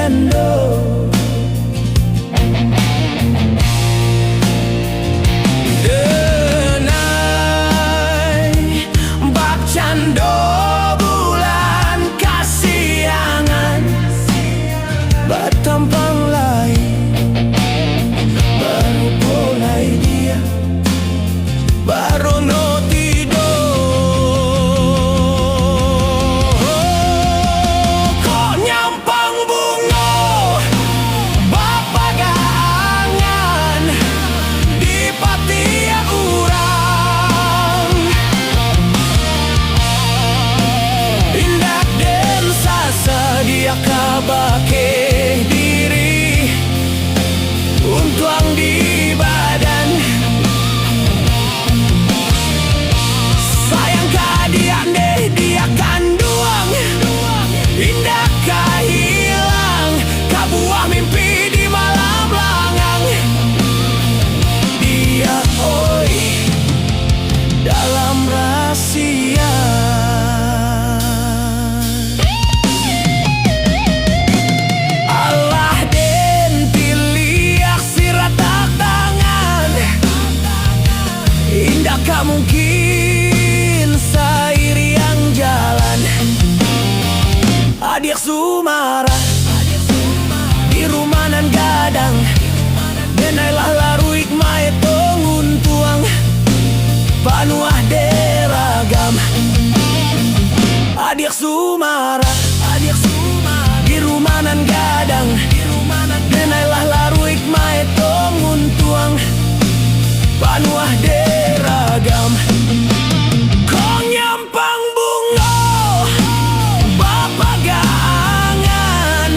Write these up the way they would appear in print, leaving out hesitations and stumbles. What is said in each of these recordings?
cando. Denai bak cando bulan kasiangan bertampang lain. Baru mulai dia baru no bake diri untuang di badan. Sayang dia deh dia kan duang, indah kah hilang kabuah mimpi di malam langang. Dia oi dalam rahasia. Indah mungkin sairi yang jalan Adik Sumara di rumah nan gadang denailah laruik mae tongun tuang panuah deragam. Adik Sumara di rumah nan gadang denailah laruik mae tongun tuang panuah deragam. Kong nyampang bungo bapak gangan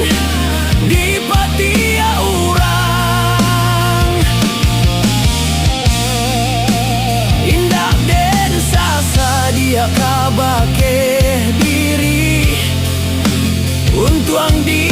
di patia urang. Indah den sasa dia kabake diri untuang di